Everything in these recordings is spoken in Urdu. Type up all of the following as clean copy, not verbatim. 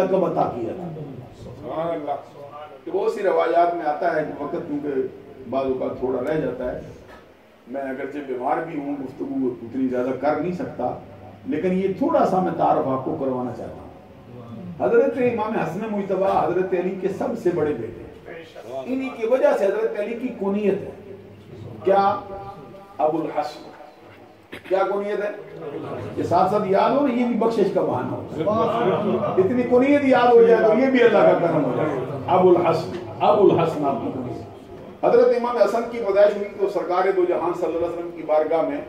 عطا کیا تھا. سبحان اللہ. کہ بہت سی روایات میں آتا ہے کہ وقت کیونکہ بعض اوقات تھوڑا رہ جاتا ہے، میں اگرچہ بیمار بھی ہوں گفتگو اتنی زیادہ کر نہیں سکتا، لیکن یہ تھوڑا سا میں تعارف آپ کو کروانا چاہتا ہوں. حضرت امام حسن مجتبی حضرت علی کے سب سے بڑے بیٹے ہیں. انہی کی وجہ سے حضرت علی کی کنیت ہے کیا؟ ابو الحسن. کیا کنیت ہے؟ یہ ساتھ ساتھ یاد ہو نا، یہ بھی بخشش کا بہانہ ہو. اتنی کنیت یاد ہو جائے تو یہ بھی اللہ کا کرم ہو جائے. ابو الحسن، ابو الحسن آپ کی کنیت. حضرت امام حسن کی پیدائش ہوئی تو سرکار دو جہان صلی اللہ علیہ وسلم کی بارگاہ میں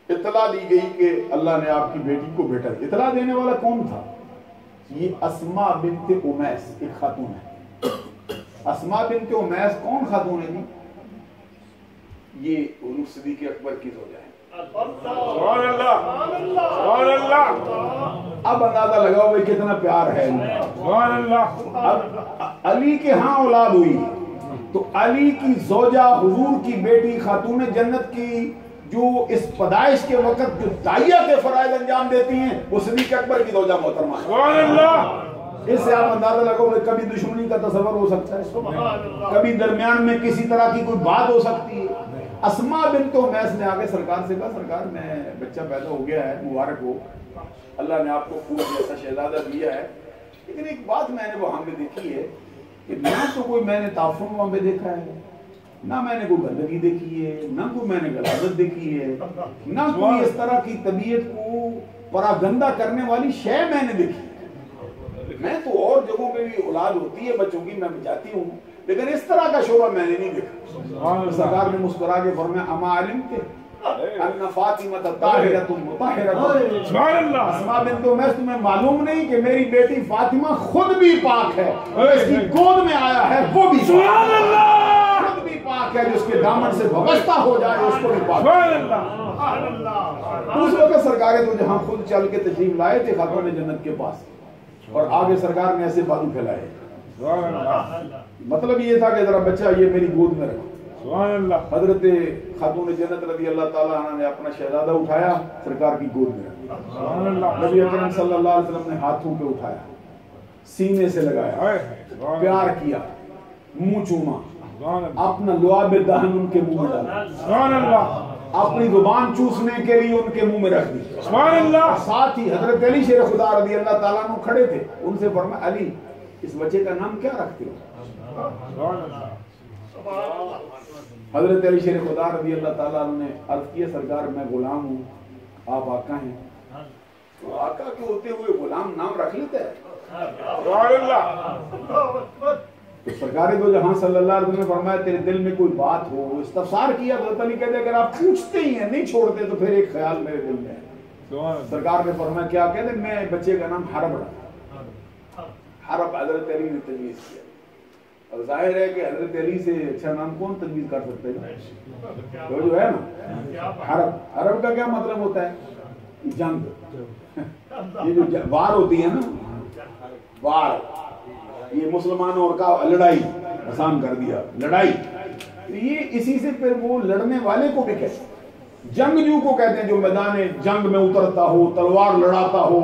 اطلاع دی گئی کہ اللہ نے آپ کی بیٹی کو بیٹا دیا. اطلاع دینے والا کون تھا؟ یہ اسماء بنت امیس ایک خاتون ہے. اسماء بنت امیس کون خاتون ہے جی؟ یہ حضور صدیق اکبر کی زوجہ ہے. سبحان اللہ. سبحان اللہ. اب اندازہ لگاؤ بھائی کتنا پیار ہے. سبحان اللہ. اب علی کے ہاں اولاد ہوئی تو علی کی زوجہ حضور کی بیٹی خاتون جنت کی جو اس پیدائش کے وقت جو داعیہ کے فرائض انجام دیتی ہیں وہ صدیق اکبر کی زوجہ محترمہ ہے. سبحان اللہ. اس سے آپ اندازہ لگاؤ کہ کبھی دشمنی کا تصور ہو سکتا ہے، کبھی درمیان میں کسی طرح کی کوئی بات ہو سکتی ہے. اسماء بنت امیس نے آگے سرکار سے کہا سرکار میں بچہ پیدا ہو گیا ہے، مبارک ہو، اللہ نے آپ کو خوب جیسا شہزادہ دیا ہے، لیکن ایک بات میں نے وہاں پہ دیکھی ہے کہ نہ تو کوئی میں نے تعفن وہاں پہ دیکھا ہے، نہ میں نے کوئی گندگی دیکھی ہے، نہ کوئی میں نے غلاظت دیکھی ہے، نہ کوئی اس طرح کی طبیعت کو پراگندہ کرنے والی شے میں نے دیکھی. میں تو اور جگہوں پہ بھی اولاد ہوتی ہے بچوں کی، میں جاتی ہوں، لیکن اس طرح کا شعبہ میں نے نہیں دیکھا. سرکار نے مسکرا کے فرمایا اما علمت ان فاطمہ طاہرۃ مطہرۃ. سبحان اللہ. اسماء بنت امیس تمہیں معلوم نہیں کہ میری بیٹی فاطمہ خود بھی پاک ہے، اس کی گود میں آیا ہے وہ بھی سبحان اللہ. خود بھی پاک ہے، جس کے دامن سے وابستہ ہو جائے اس کو بھی پاک. سبحان اللہ. اس وقت سرکار تو جہاں خود چل کے تشریف لائے تھے خاتون جنت کے پاس، اور آگے سرکار نے ایسے بازو پھیلائے. سبحان اللہ. مطلب یہ تھا کہ ذرا بچہ یہ میری گود میں رکھو. سبحان اللہ. حضرت خاتون جنت رضی اللہ تعالیٰ عنہ نے اپنا شہزادہ اٹھایا، سرکار کی گود میں رکھا. سبحان اللہ. نبی اکرم صلی اللہ علیہ وسلم نے ہاتھوں پہ اٹھایا، سینے سے لگایا، پیار کیا، منہ چوما، اپنا لعاب دہن ان کے منہ میں ڈالا، سبحان اللہ. اپنی زبان چوسنے کے لیے ان کے منہ میں رکھ دی. سبحان اللہ. ساتھ ہی حضرت علی شیر خدا رضی اللہ تعالیٰ عنہ کھڑے تھے، ان سے فرمایا علی اس بچے کا نام کیا رکھتے ہو؟ سبحان اللہ. حضرت علی شیر خدا رضی اللہ تعالیٰ عنہ نے عرض کیا سرکار میں غلام ہوں، آپ آقا ہیں. تو آقا کے ہوتے ہوئے غلام نام رکھ لیتا ہے. سبحان اللہ. تو سرکار دو جہاں صلی اللہ علیہ وسلم نے فرمایا تیرے دل میں کوئی بات ہو، استفسار کیا. حضرت علی کہتے اگر آپ پوچھتے ہی ہیں نہیں چھوڑتے تو پھر ایک خیال میرے دل میں ہے. سرکار نے فرمایا کیا؟ کہتے میں بچے کا نام حرب رکھا. حرب حضرت علی نے تجویز کیا. اور ظاہر ہے کہ حضرت علی سے اچھا نام کون تجویز کر سکتے ہیں؟ وہ جو ہے نا حرب. حرب کا کیا مطلب ہوتا ہے؟ جنگ. یہ جو وار ہوتی ہے نا، وار، یہ مسلمانوں کا لڑائی آسان کر دیا، لڑائی. یہ اسی سے پھر وہ لڑنے والے کو بھی کہتے ہیں جنگجو کو کہتے ہیں، جو میدان جنگ میں اترتا ہو، تلوار لڑاتا ہو،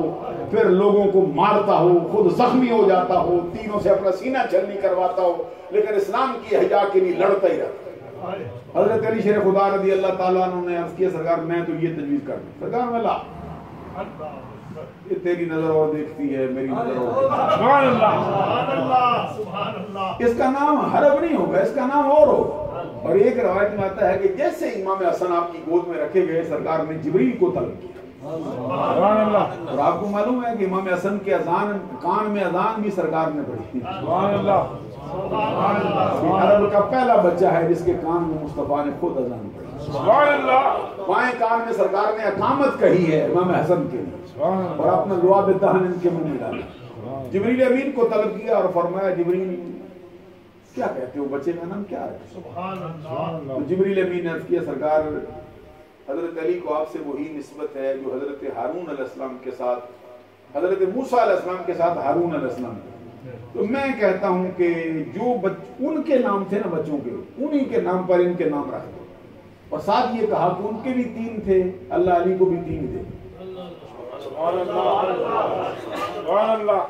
پھر لوگوں کو مارتا ہو، خود زخمی ہو جاتا ہو، تینوں سے اپنا سینہ چھلنی کرواتا ہو، لیکن اسلام کی حیا کے لیے لڑتا ہی رہتا. حضرت علی شیر خدا رضی اللہ تعالیٰ عنہ نے عرض کیا سرکار میں تو یہ تجویز کر دوں. سرکار میں لا، یہ تیری نظر اور دیکھتی ہے، میری نظر اور. سبحان اللہ. سبحان اللہ. اس کا نام حرب نہیں ہوگا، اس کا نام اور ہوگا. اور ایک روایت میں آتا ہے کہ جیسے امام حسن آپ کی گود میں رکھے گئے سرکار نے جبریل کو طلب کیا. سبحان اللہ. اور آپ کو معلوم ہے کہ امام حسن کے اذان کان میں اذان بھی سرکار نے پڑھی. سبحان اللہ. عرب کا پہلا بچہ ہے جس کے کان میں مصطفیٰ نے خود اذان پڑھی. سبحان اللہ. بائیں کان میں سرکار نے اقامت کہی ہے امام حسن کے لیے، اور اپنا لعاب دہن ان کے منہ میں ڈالا. جبریل امین کو طلب کیا اور فرمایا جبریل کیا کہتے ہو، بچے کا نام کیا ہے؟ سبحان اللہ. تو جبریل امین نے عرض کیا سرکار حضرت علی کو آپ سے وہی نسبت ہے جو حضرت ہارون علیہ السلام کے ساتھ، حضرت موسیٰ علیہ السلام کے ساتھ ہارون علیہ السلام. تو میں کہتا ہوں کہ جو ان کے نام تھے نا بچوں کے، انہی کے نام پر ان کے نام رکھ دو. اور ساتھ یہ کہا کہ ان کے بھی 3 تھے، اللہ علی کو بھی 3 دے.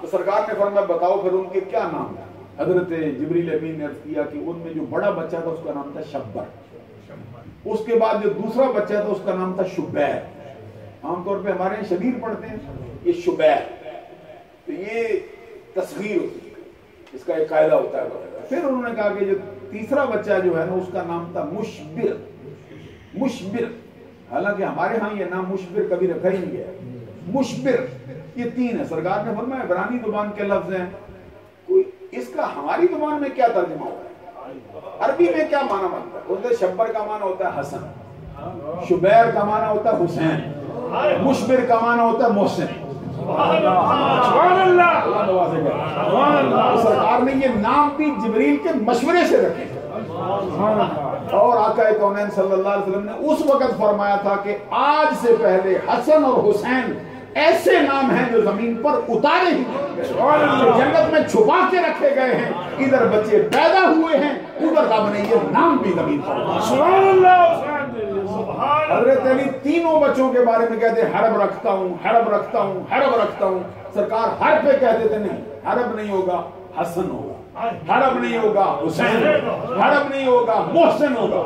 تو سرکار نے فرمایا بتاؤ پھر ان کے کیا نام ہے؟ حضرت جبریل امین نے عرض کیا کہ ان میں جو بڑا بچہ تھا اس کا نام تھا شبر، اس کے بعد جو دوسرا بچہ تھا اس کا نام تھا شبیر، عام طور پہ ہمارے یہاں شبیر پڑھتے ہیں، یہ شبیر، تو یہ تصغیر ہوتی ہے، اس کا ایک قاعدہ ہوتا ہے۔ پھر انہوں نے کہا کہ جو تیسرا بچہ جو ہے نا اس کا نام تھا مشبر، مشبر، حالانکہ ہمارے ہاں یہ نام مشبر کبھی رکھا ہی نہیں گیا، مشبر، یہ تین ہے۔ سرکار نے فرمایا عبرانی زبان کے لفظ ہیں، کوئی اس کا ہماری زبان میں کیا ترجمہ ہوتا ہے، عربی میں کیا معنی بنتا ہے؟ بولتے شبر کا معنی ہوتا ہے حسن، شبیر کا معنی ہوتا ہے حسین، مشبر کا معنی ہوتا ہے محسن۔ سرکار نے یہ نام بھی جبریل کے مشورے سے رکھے، اور آقا کونین صلی اللہ علیہ وسلم نے اس وقت فرمایا تھا کہ آج سے پہلے حسن اور حسین ایسے نام ہیں جو زمین پر اتارے ہی جنت میں چھپا کے رکھے گئے ہیں، ادھر بچے پیدا ہوئے ہیں، ادھر رب نے یہ نام بھی زمین پر۔ حضرت علی تینوں بچوں کے بارے میں کہتے ہیں حرب رکھتا ہوں، حرب رکھتا ہوں، حرب رکھتا ہوں۔ سرکار حرب پہ کہتے تھے نہیں، حرب نہیں ہوگا حسن ہوگا، حرب نہیں ہوگا حسین، حرب نہیں ہوگا محسن ہوگا۔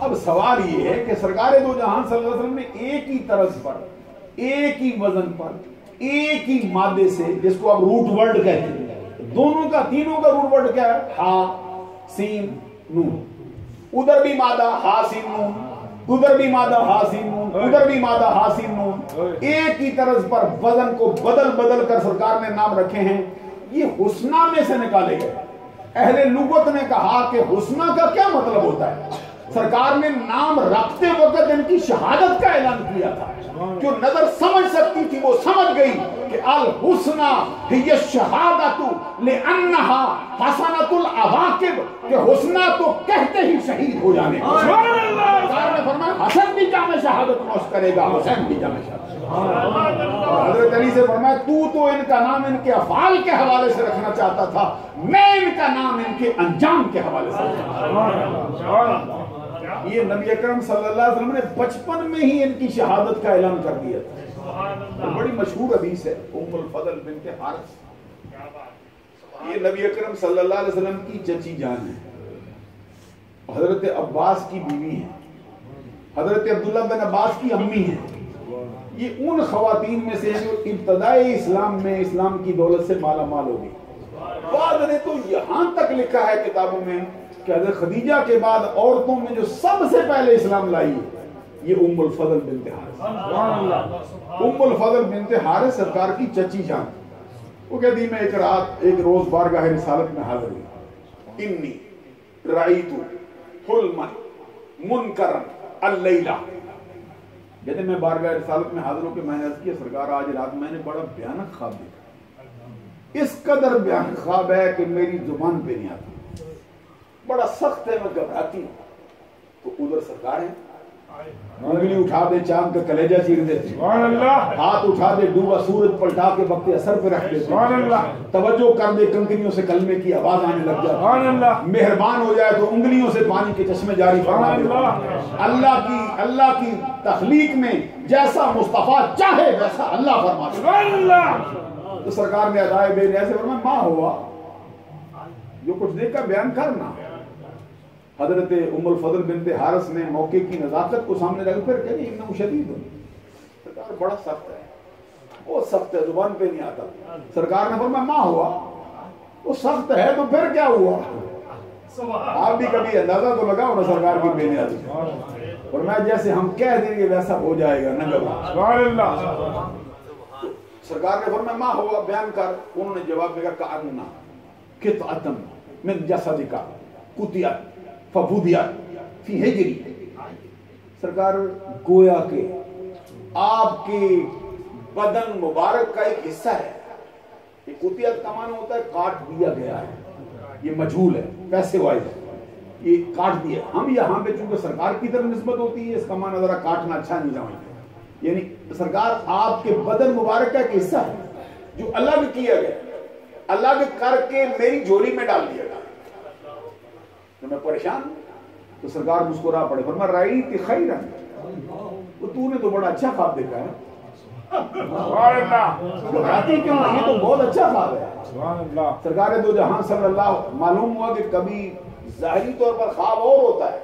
اب سوال یہ ہے کہ سرکار دو جہان صلی اللہ علیہ وسلم نے ایک ہی طرز پر، ایک ہی وزن پر، ایک ہی مادے سے، جس کو اب روٹ ورڈ کہتے ہیں، دونوں کا تینوں کا روٹ ورڈ کیا ہے؟ ہا سین نون، ادھر بھی مادہ ہا سین نون، ادھر بھی مادہ ہا سین نون، ادھر بھی مادہ ہا سین نون، ایک ہی طرز پر وزن کو بدل بدل کر سرکار نے نام رکھے ہیں۔ یہ حسنہ میں سے نکالے گئے۔ اہل لغت نے کہا کہ حسنہ کا کیا مطلب ہوتا ہے؟ سرکار نے نام رکھتے وقت ان کی شہادت کا اعلان کیا تھا، جو نظر سمجھ سکتی تھی وہ سمجھ گئی کہ الحسنہ ہی الشہادۃ لانھا حسنۃ العواقب، کہ حسنہ تو کہتے ہی شہید ہو جانے کا۔ سرکار نے فرمایا حسن بھی جامع شہادت نوش کرے گا، حسین بھی جامع شہادت۔ حضرت علی سے فرمایا تو ان کا نام ان کے افعال کے حوالے سے رکھنا چاہتا تھا، میں ان کا نام ان کے انجام کے حوالے سے رکھنا۔ یہ نبی اکرم صلی اللہ علیہ وسلم نے بچپن میں ہی ان کی شہادت کا اعلان کر دیا تھا۔ بڑی مشہور حدیث ہے ام الفضل بنت حارث، یہ نبی اکرم صلی اللہ علیہ وسلم کی چچی جان ہے، حضرت عباس کی بیوی ہے، حضرت عبداللہ بن عباس کی امی ہیں۔ یہ ان خواتین میں سے جو ابتدائی اسلام میں اسلام کی دولت سے مالا مال ہو گئی۔ بعد نے تو یہاں تک لکھا ہے کتابوں میں کہ حضرت خدیجہ کے بعد عورتوں میں جو سب سے پہلے اسلام لائی یہ ام الفضل بنت حارث۔ ام الفضل بنت حارث سرکار کی چچی جان، وہ کہتی میں ایک روز بارگاہ رسالت میں حاضر ہوئی، انی رأیت حلما منکرا اللیلہ، کہتے میں بارگاہ رسالت میں حاضر ہو کہ میں نے عرض کیا سرکار آج رات میں نے بڑا بھیانک خواب دیکھا، اس قدر بھیانک خواب ہے کہ میری زبان پہ نہیں آتا، بڑا سخت ہے، میں گھبراتی ہوں۔ تو ادھر سرکار ہے، انگلی اٹھا دے چاند کا کلیجہ چیر دیتے، ہاتھ اٹھا دے ڈوبا سورج پلٹا کے وقت اثر پہ رکھ دیتے، توجہ کر دے کنکریوں سے کلمے کی آواز آنے لگ جاتی، مہربان ہو جائے تو انگلیوں سے پانی کے چشمے جاری فرما دے۔ اللہ کی تخلیق میں جیسا مصطفیٰ چاہے ویسا اللہ فرماتا۔ تو سرکار نے ادائے بے نیازے فرمایا ماں ہوا، جو کچھ دیکھا بیان کرنا۔ حضرت ام الفضل بنت حارث نے موقع کی نزاکت کو سامنے رکھ کر کہا انہو شدید ہو، سرکار بڑا سخت ہے، وہ سخت ہے، زبان پہ نہیں آتا۔ سرکار نے فرمایا ماں ہوا، وہ سخت ہے تو پھر کیا ہوا؟ آپ بھی کبھی اندازہ تو لگاؤ نا سرکار کی بے نیازی، فرمایا جیسے ہم کہہ دیں گے ویسا ہو جائے گا، نہ گھبراؤ۔ سرکار نے فرمایا ماں ہوا، بیان کر۔ انہوں نے جواب دیا کأننا قطعۃ من جسدک قطعت فبدیت فی حجری، سرکار گویا کہ آپ کے بدن مبارک کا ایک حصہ ہے، یہ قطعت کا معنی ہوتا ہے کاٹ دیا گیا ہے، یہ مجھول ہے، پیسے واحد ہے، یہ کاٹ دیا۔ ہم یہاں پہ چونکہ سرکار کی طرف نسبت ہوتی ہے، اس کا معنی ذرا کاٹنا اچھا نہیں سمجھتے، یعنی سرکار آپ کے بدن مبارک کا ایک حصہ ہے جو الگ کیا گیا، الگ کر کے میری جھولی میں ڈال دیا گیا، تو میں پریشان ہوں۔ تو سرکار مسکرا پڑے، فرمایا رأیت خیرا وہ تو نے تو بڑا اچھا خواب دیکھا ہے، سبحان اللہ گھبراتی کیوں؟ یہ تو بہت اچھا خواب ہے۔ سبحان اللہ سرکار دو جہاں صلی اللہ، معلوم ہوا کہ کبھی ظاہری طور پر خواب اور ہوتا ہے،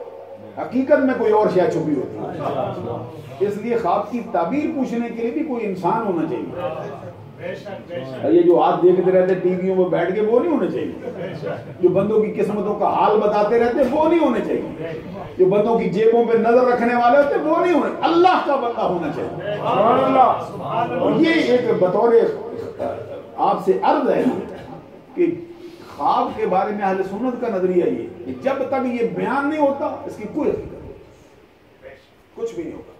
حقیقت میں کوئی اور شے چھپی ہوتی ہے، اس لیے خواب کی تعبیر پوچھنے کے لیے بھی کوئی انسان ہونا چاہیے۔ یہ جو ہاتھ دیکھتے رہتے ٹی ویوں میں بیٹھ کے، وہ نہیں ہونے چاہیے۔ جو بندوں کی قسمتوں کا حال بتاتے رہتے، وہ نہیں ہونے چاہیے۔ جو بندوں کی جیبوں پہ نظر رکھنے والے ہوتے، وہ نہیں ہونے، اللہ کا بندہ ہونا چاہیے۔ سبحان اللہ اور یہ ایک بطور آپ سے عرض ہے کہ خواب کے بارے میں اہل سنت کا نظریہ یہ کہ جب تک یہ بیان نہیں ہوتا اس کی کوئی حقیقت نہیں، کچھ بھی نہیں ہوگا۔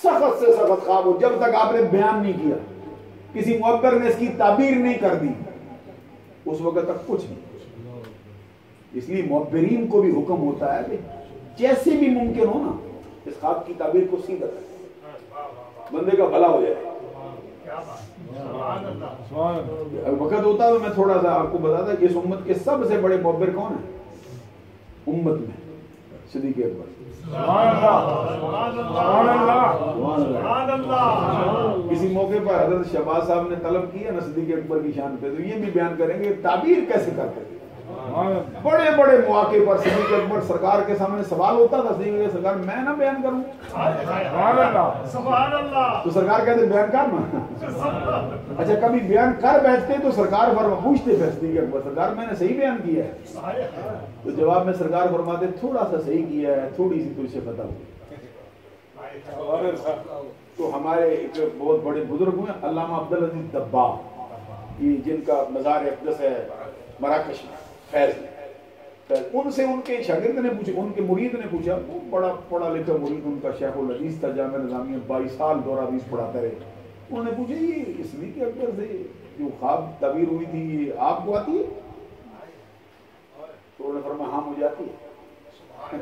سخت سے سخت خواب ہو، جب تک آپ نے بیان نہیں کیا، کسی معبر نے اس کی تعبیر نہیں کر دی، اس وقت تک کچھ نہیں۔ اس لیے معبرین کو بھی حکم ہوتا ہے کہ جیسے بھی ممکن ہو نا اس خواب کی تعبیر کو سیدھا کریں، بندے کا بھلا ہو جائے۔ وقت ہوتا تو میں تھوڑا سا آپ کو بتاتا کہ اس امت کے سب سے بڑے معبر کون ہیں امت میں؟ صدیق اکبر۔ کسی موقع پر حضرت شہباز صاحب نے طلب کی ہے نا صدیق اکبر کی شان پہ، تو یہ بھی بیان کریں گے تعبیر کیسے کرتے تھے۔ بڑے بڑے مواقع پر صدیق اکبر سرکار کے سامنے سوال ہوتا تھا، صدیق اکبر سرکار میں نہ بیان کروں، تو سرکار کہتے بیان کر نا۔ اچھا کبھی بیان کر بیٹھتے تو سرکار پوچھتے پھر صدیق اکبر سرکار میں نے صحیح بیان کیا ہے؟ تو جواب میں سرکار فرماتے تھوڑا سا صحیح کیا ہے، تھوڑی سی تجھ سے پتہ ہوگی۔ تو ہمارے ایک بہت بڑے بزرگ ہوئے علامہ عبدالعزیز دباغ، یہ جن کا مزار اقدس ہے مراکش میں، فیض، ان سے ان کے شاگرد نے پوچھا، ان کے مرید نے پوچھا، وہ بڑا پڑھا لکھا مرید ان کا شیخ الحدیث تھا، جامعہ نظامیہ 22 سال دورہ حدیث پڑھاتا رہے۔ انہوں نے پوچھا یہ صدیق اکبر سے جو خواب تعبیر ہوئی تھی یہ آپ کو آتی ہے؟ تو انہوں نے فرمایا ہاں مجھے آتی ہے۔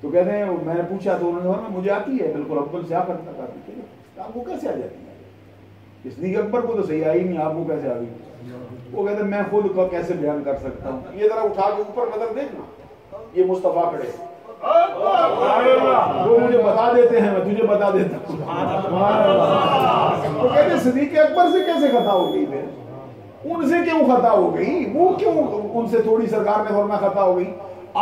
تو کہتے ہیں میں نے پوچھا تو انہوں نے فرمایا مجھے آتی ہے، بالکل اول سے آخر تک آتی ہے۔ آپ کو کیسے آ جاتی ہے؟ صدیق اکبر کو تو صحیح آئی نہیں، آپ کو کیسے آ گئی؟ وہ کہتے ہیں میں خود کا کیسے بیان کر سکتا ہوں؟ یہ ذرا اٹھا کے اوپر نظر دیکھنا، یہ مصطفیٰ کھڑے وہ مجھے بتا دیتے ہیں، میں تجھے بتا دیتا ہوں۔ وہ کہتے ہیں صدیق اکبر سے کیسے خطا ہو گئی ہے؟ ان سے کیوں خطا ہو گئی؟ وہ کیوں ان سے تھوڑی سرکار نے فرمایا خطا ہو گئی؟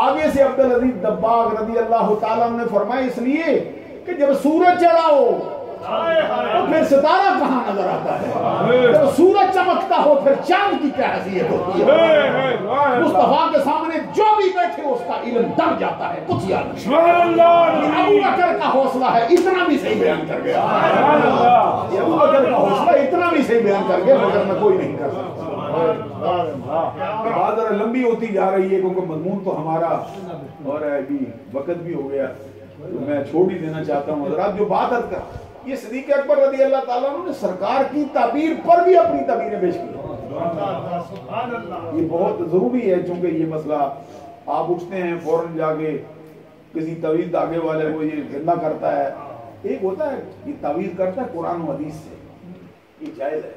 آگے سے عبدالعزیز دباغ رضی اللہ تعالیٰ نے فرمایا اس لیے کہ جب سورج چڑھا ہو تو پھر ستارہ کہاں نظر آتا ہے؟ جب سورج چمکتا ہو پھر چاند کی کیا حیثیت ہوتی ہے؟ مصطفیٰ کے سامنے جو بھی بیٹھے اس کا علم دب جاتا ہے، کچھ یاد نہیں۔ ابو بکر کا حوصلہ ہے اتنا بھی صحیح بیان کر گیا، ابو بکر کا حوصلہ اتنا بھی صحیح بیان کر گیا مگر میں کوئی نہیں کر سکتا۔ بات ذرا لمبی ہوتی جا رہی ہے کیونکہ مضمون تو ہمارا اور ابھی وقت بھی ہو گیا، تو میں چھوڑ ہی دینا چاہتا ہوں حضرات۔ جو بات کر یہ صدیق اکبر رضی اللہ تعالیٰ نے سرکار کی تعبیر پر بھی اپنی تعبیریں پیش کی۔ یہ بہت ضروری ہے چونکہ یہ مسئلہ آپ اٹھتے ہیں فوراً جا کے کسی تعویذ دھاگے والے کو یہ زندہ کرتا ہے، ایک ہوتا ہے یہ تعویذ کرتا ہے قرآن و حدیث سے، یہ جائز ہے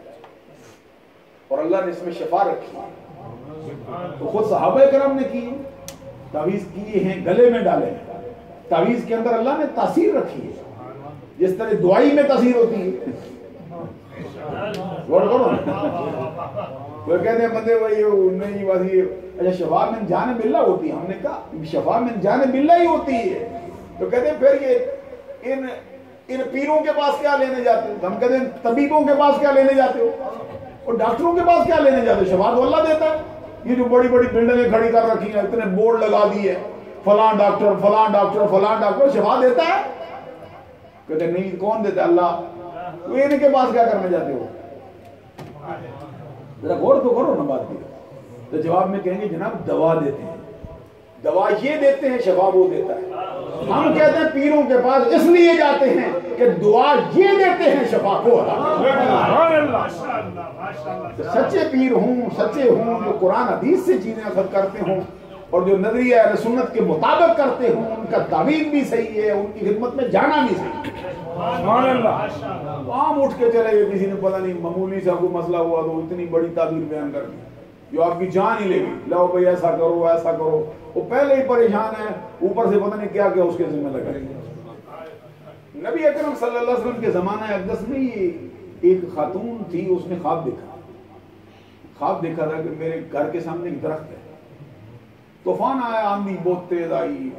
اور اللہ نے اس میں شفا رکھی ہے۔ تو خود صحابہ کرام نے کی تعویذ کیے ہیں، گلے میں ڈالے ہیں، تعویذ کے اندر اللہ نے تاثیر رکھی ہے جس طرح دعائی میں تاثیر ہوتی ہے۔ غور کرو وہ کہتے ہیں بندے بھائی نہیں بات یہ اچھا شفا من جانب اللہ ہوتی ہے، ہم نے کہا شفا من جانب اللہ ہی ہوتی ہے، تو کہتے ہیں پھر یہ ان پیروں کے پاس کیا لینے جاتے ہو؟ ہم کہتے ہیں طبیبوں کے پاس کیا لینے جاتے ہو اور ڈاکٹروں کے پاس کیا لینے جاتے ہو؟ شفا تو اللہ دیتا ہے۔ یہ جو بڑی بڑی بلڈنگیں کھڑی کر رکھی ہیں، اتنے بورڈ لگا دیے فلاں ڈاکٹر فلاں ڈاکٹر فلاں ڈاکٹر، شفا دیتا ہے؟ کہتے ہیں نہیں، کون دیتا ہے؟ اللہ۔ تو ان کے پاس کیا کرنے جاتے ہو؟ ذرا غور تو کرو نا بات کی۔ تو جواب میں کہیں گے جناب دوا دیتے ہیں، دوا یہ دیتے ہیں، شفا وہ دیتا ہے۔ ہم کہتے ہیں پیروں کے پاس اس لیے جاتے ہیں کہ دعا یہ دیتے ہیں، شفا کو سچے پیر ہوں، سچے ہوں، جو قرآن حدیث سے چیزیں اخذ کرتے ہوں اور جو نظریہ اہل سنت کے مطابق کرتے ہوں، ان کا تعبیر بھی صحیح ہے، ان کی خدمت میں جانا بھی صحیح ہے۔ عام اٹھ کے چلے گئے، کسی نے پتہ نہیں معمولی سا کوئی مسئلہ ہوا تو اتنی بڑی تعبیر بیان کر دی۔ جو آپ کی جان ہی لے گی، لاؤ بھائی ایسا کرو ایسا کرو، وہ پہلے ہی پریشان ہے، اوپر سے پتہ نہیں کیا کیا اس کے ذمہ لگائیں گے۔ نبی اکرم صلی اللہ علیہ وسلم کے زمانہ اقدس میں ایک خاتون تھی، اس نے خواب دیکھا تھا کہ میرے گھر کے سامنے ایک درخت ہے، طوفان آیا، آندھی بہت تیز آئی،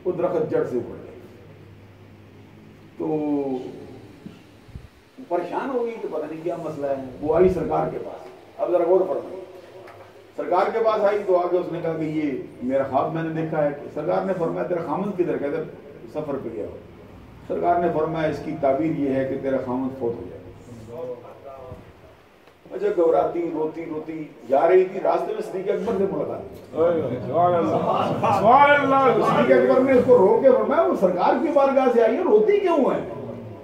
وہ درخت جڑ سے اپڑ گئی، تو پریشان ہو گئی کہ پتہ نہیں کیا مسئلہ ہے۔ وہ آئی سرکار کے پاس، اب ذرا غور فرمائیے، سرکار کے پاس آئی تو آگے اس نے کہا کہ یہ میرا خواب میں نے دیکھا ہے، کہ سرکار نے فرمایا تیرا خامند کدھر؟ کہتے سفر پہ گیا ہو۔ سرکار نے فرمایا اس کی تعبیر یہ ہے کہ تیرا خامند فوت ہو جائے۔ اچھا، گھبراتی روتی جا رہی تھی، راستے میں صدیق اکبر سے ملاقات، صدیق اکبر نے اس کو روک کے فرمایا وہ سرکار کی بارگاہ سے آئی ہے، روتی کیوں ہے؟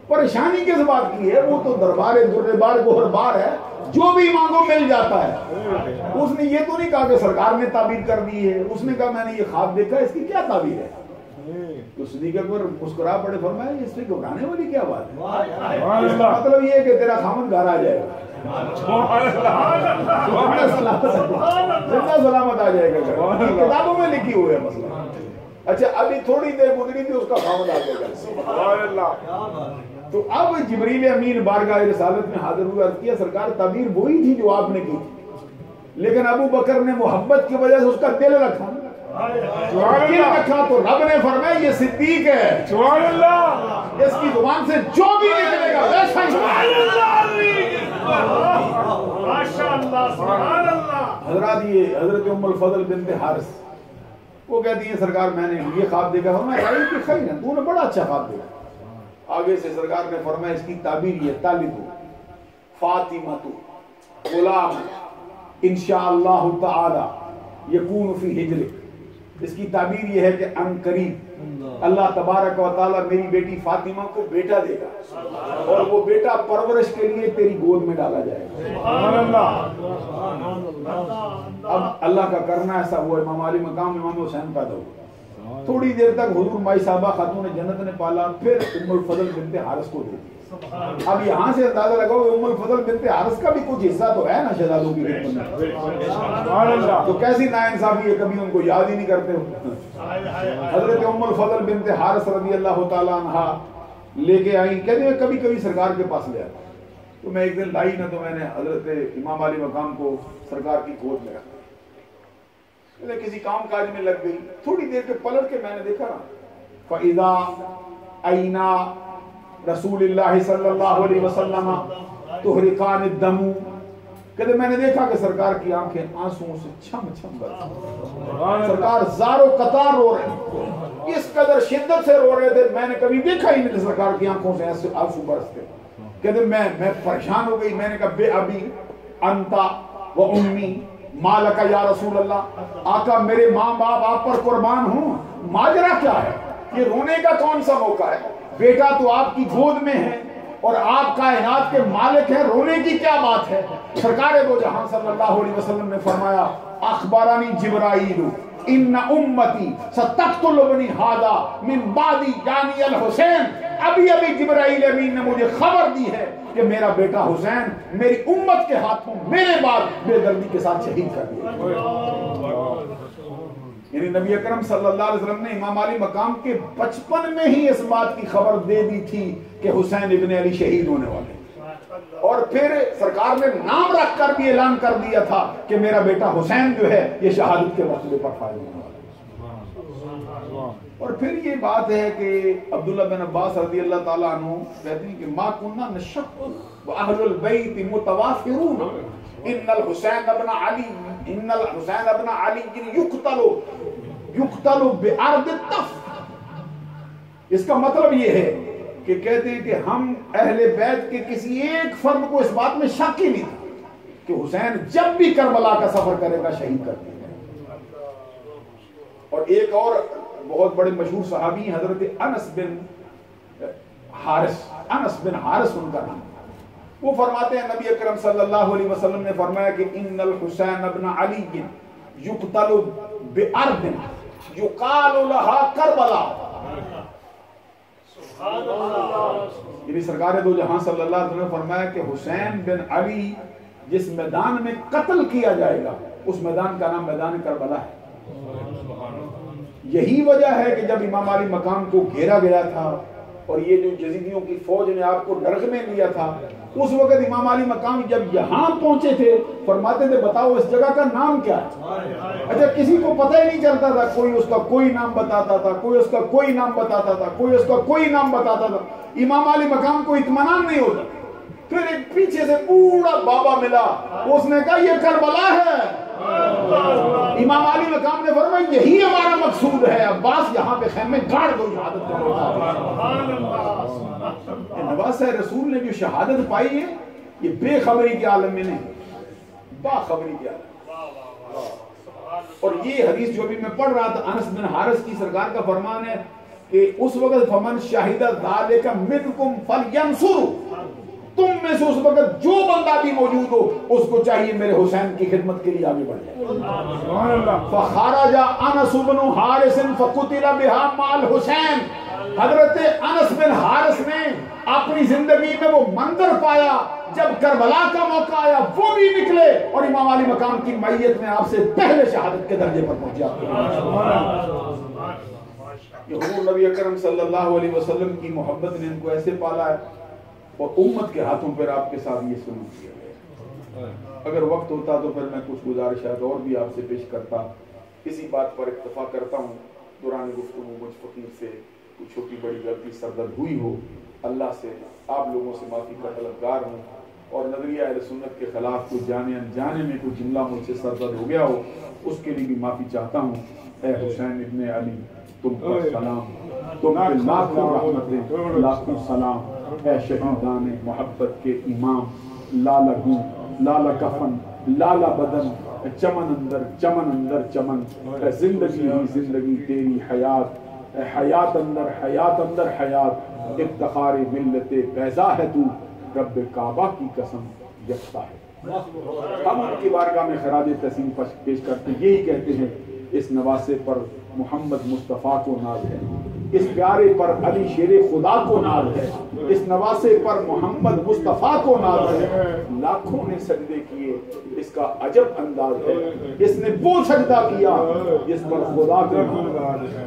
پریشانی کس بات کی ہے؟ وہ تو دربار دربار گوہر بار ہے، جو بھی مانگو مل جاتا ہے۔ اس نے یہ تو نہیں کہا کہ سرکار نے تعبیر کر دی ہے، اس نے کہا میں نے یہ خواب دیکھا، اس کی کیا تعبیر ہے؟ تو صدیق اکبر مسکرا پڑے، فرمایا اس سے گھبرانے والی کیا بات ہے؟ اس کا مطلب یہ ہے کہ تیرا خامد گھر آ جائے گا، زندہ سلامت آ جائے گا، کتابوں میں لکھی ہوئی ہے مسئلہ۔ اچھا، ابھی تھوڑی دیر گزری تھی، اس کا خامد آ جائے گا۔ تو اب جبریل امین بارگاہ رسالت میں حاضر ہوئے، عرض کیا سرکار تعبیر وہی تھی جو آپ نے کی تھی، لیکن ابو بکر نے محبت کی وجہ سے اس کا دل رکھا، تو رب نے فرمایا یہ صدیق ہے، سبحان اللہ، اس کی زبان سے جو بھی نکلے گا ویسا ہی۔ حضرات، یہ حضرت ام الفضل بنت حارث، وہ کہتی ہیں سرکار میں نے یہ خواب دیکھا، فرمایا رائی کی خیر ہے، تو نے بڑا اچھا خواب دیکھا۔ آگے سے سرکار نے فرمایا اس کی تعبیر یہ تالدو فاطمہ غلام انشاءاللہ تعالی یکون فی ہجرک، اس کی تعبیر یہ ہے کہ ان قریب اللہ تبارک و تعالی میری بیٹی فاطمہ کو بیٹا دے گا، اور وہ بیٹا پرورش کے لیے تیری گود میں ڈالا جائے گا۔ سبحان اللہ۔ اب اللہ کا کرنا ایسا ہوا، امام علی مقام امام حسین پیدا ہوا، تھوڑی دیر تک حضور مائی صاحبہ خاتون جنت نے پالا، پھر ام الفضل بنت حارث کو دے دی۔ اب یہاں سے اندازہ لگاؤ ام الفضل بنت حارث کا بھی کچھ حصہ تو ہے نا شہزادوں کی خدمت میں، تو کیسی ناانصافی ہے، کبھی ان کو یاد ہی نہیں کرتے ہو۔ حضرت ام الفضل بنت حارث رضی اللہ تعالیٰ عنہ لے کے آئی، کہتے ہیں کبھی کبھی سرکار کے پاس لے آتا، تو میں ایک دن لائی نہ تو میں نے حضرت امام علی مقام کو سرکار کی گود میں رکھا، کسی کام کاج میں لگ گئی، تھوڑی دیر کے پلٹ کے میں نے دیکھا نا فَإِذَا عَيْنَا رسول اللہ صلی اللہ علیہ وسلم تُحْرِقَانِ الدَّمُ، کہتے میں نے دیکھا کہ سرکار کی آنکھیں آنسوؤں سے چھم چھم برسیں، سرکار زار و قطار رو رہے ہیں، اس قدر شدت سے رو رہے تھے، میں نے کبھی دیکھا ہی نہیں سرکار کی آنکھوں سے ایسے آنسو برستے۔ کہتے میں پریشان ہو گئی، میں نے کہا بے ابی انتا و امی مالکا یا رسول اللہ، آقا میرے ماں باپ آپ پر قربان ہوں، ماجرا کیا ہے؟ یہ رونے کا کون سا موقع ہے؟ بیٹا تو آپ کی گود میں ہے اور آپ کائنات کے مالک ہیں، رونے کی کیا بات ہے؟ سرکار دو جہاں صلی اللہ علیہ وسلم نے فرمایا اخبرانی جبرائیل ان امتی ستقتل ابنی ھذا من بعدی یعنی الحسین، ابھی جبرائیل امین نے مجھے خبر دی ہے کہ میرا بیٹا حسین میری امت کے ہاتھوں میرے بعد بے دردی کے ساتھ شہید کر دیا۔ یعنی نبی اکرم صلی اللہ علیہ وسلم نے امام علی مقام کے بچپن میں ہی اس بات کی خبر دے دی تھی کہ حسین ابن علی شہید ہونے والے، اور پھر سرکار نے نام رکھ کر بھی اعلان کر دیا تھا کہ میرا بیٹا حسین جو ہے یہ شہادت کے مرتبے پر فائز ہونے والا ہے۔ اور پھر یہ بات ہے کہ عبداللہ بن عباس رضی اللہ تعالیٰ عنہ کہتے ہیں کہ ما کننا نشک واہل البیت متوافرون ان الحسین ابن علی یقتل بارض الطف۔ اس کا مطلب یہ ہے کہ کہتے ہیں کہ ہم اہل بیت کے کسی ایک فرد کو اس بات میں شک ہی نہیں تھا کہ حسین جب بھی کربلا کا سفر کرے گا شہید کر دیں گے۔ اور ایک اور بہت بڑے مشہور صحابی حضرت انس بن حارث ان کا نام، وہ فرماتے ہیں نبی اکرم صلی اللہ علیہ وسلم نے فرمایا کہ ان الحسین ابن علی یقتل بارض یقال لها کربلا۔ یعنی سرکار دو جہاں صلی اللہ علیہ وسلم نے فرمایا کہ حسین بن علی جس میدان میں قتل کیا جائے گا اس میدان کا نام میدان کربلا ہے۔ یہی وجہ ہے کہ جب امام علی مقام کو گھیرا گیا تھا اور یہ جو یزیدیوں کی فوج نے آپ کو ڈرگ میں لیا تھا، اس وقت امام علی مقام جب یہاں پہنچے تھے فرماتے تھے بتاؤ اس جگہ کا نام کیا ہے؟ اچھا کسی کو پتہ ہی نہیں چلتا تھا، کوئی اس کا کوئی نام بتاتا تھا، کوئی اس کا کوئی نام بتاتا تھا، کوئی اس کا کوئی نام بتاتا تھا۔ امام علی مقام کو اطمینان نہیں ہوتا۔ پھر ایک پیچھے سے بوڑھا بابا ملا، اس نے کہا یہ کربلا ہے۔ امام علی مقام نے فرمایا یہی ہمارا مقصود ہے، عباس یہاں پہ خیمے گاڑ دو شہادت کرو۔ نواز رسول نے جو شہادت پائی ہے یہ بے خبری کے عالم میں نہیں، باخبری کے عالم۔ اور یہ حدیث جو بھی میں پڑھ رہا تھا انس بن حارث کی، سرکار کا فرمان ہے کہ اس وقت فمن شاہدہ ذالک منکم فلینصر، تم میں سے اس وقت جو بندہ بھی موجود ہو اس کو چاہیے میرے حسین کی خدمت کے لیے آگے بڑھ جائے۔ فخرج انس بن حارث فقتل بها مع الحسین، حضرت انس بن حارث نے اپنی زندگی میں وہ منظر پایا جب کربلا کا موقع آیا، وہ بھی نکلے اور امام علی مقام کی میت میں آپ سے پہلے شہادت کے درجے پر پہنچا۔ یہ حضور نبی اکرم صلی اللہ علیہ وسلم کی محبت نے ان کو ایسے پالا ہے اور امت کے ہاتھوں پر آپ کے ساتھ یہ سلوک کیا گیا۔ اگر وقت ہوتا تو پھر میں کچھ گزارشات اور بھی آپ سے پیش کرتا، اسی بات پر اکتفا کرتا ہوں۔ دوران گفتگو مجھ فقیر سے کوئی چھوٹی بڑی غلطی سرزد ہوئی ہو، اللہ سے آپ لوگوں سے معافی کا طلبگار ہوں، اور نظریہ اہل سنت کے خلاف کوئی جانے انجانے میں کوئی جملہ مجھ سے سرزد ہو گیا ہو اس کے لیے بھی معافی چاہتا ہوں۔ اے حسین ابن علی تم پر سلام، تم پہ لاکھوں رحمتیں لاکھوں سلام۔ اے شہیدان محبت کے امام، لالا گوں لالا کفن لالا بدن، چمن اندر چمن، اے زندگی ہی زندگی تیری حیات، اے حیات اندر حیات، افتخار ملت بیضا ہے تو، رب کعبہ کی قسم یکتا ہے۔ ہم ان کی بارگاہ میں خراج تحسین پیش کرتے یہی کہتے ہیں اس نواسے پر محمد مصطفیٰ کو ناز ہے، اس پیارے پر علی شیر خدا کو ناز ہے، اس نواسے پر محمد مصطفیٰ کو ناز ہے۔ لاکھوں نے سجدے کیے اس کا عجب انداز ہے، اس نے وہ سجدہ کیا جس پر خدا کو ناز ہے۔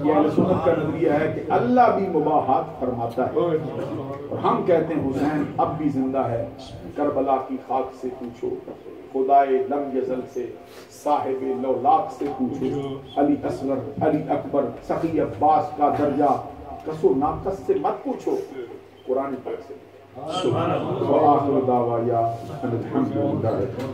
یہ اہل سنت کا نظریہ ہے کہ اللہ بھی مباحات فرماتا ہے، اور ہم کہتے ہیں حسین اب بھی زندہ ہے۔ کربلا کی خاک سے پوچھو، خدائے لم یزل سے، صاحب لولاک سے پوچھو، علی اصغر علی اکبر سخی عباس کا درجہ کس و ناقص سے مت پوچھو، قرآن پاک سے۔ وآخر دعوایا الحمدللہ۔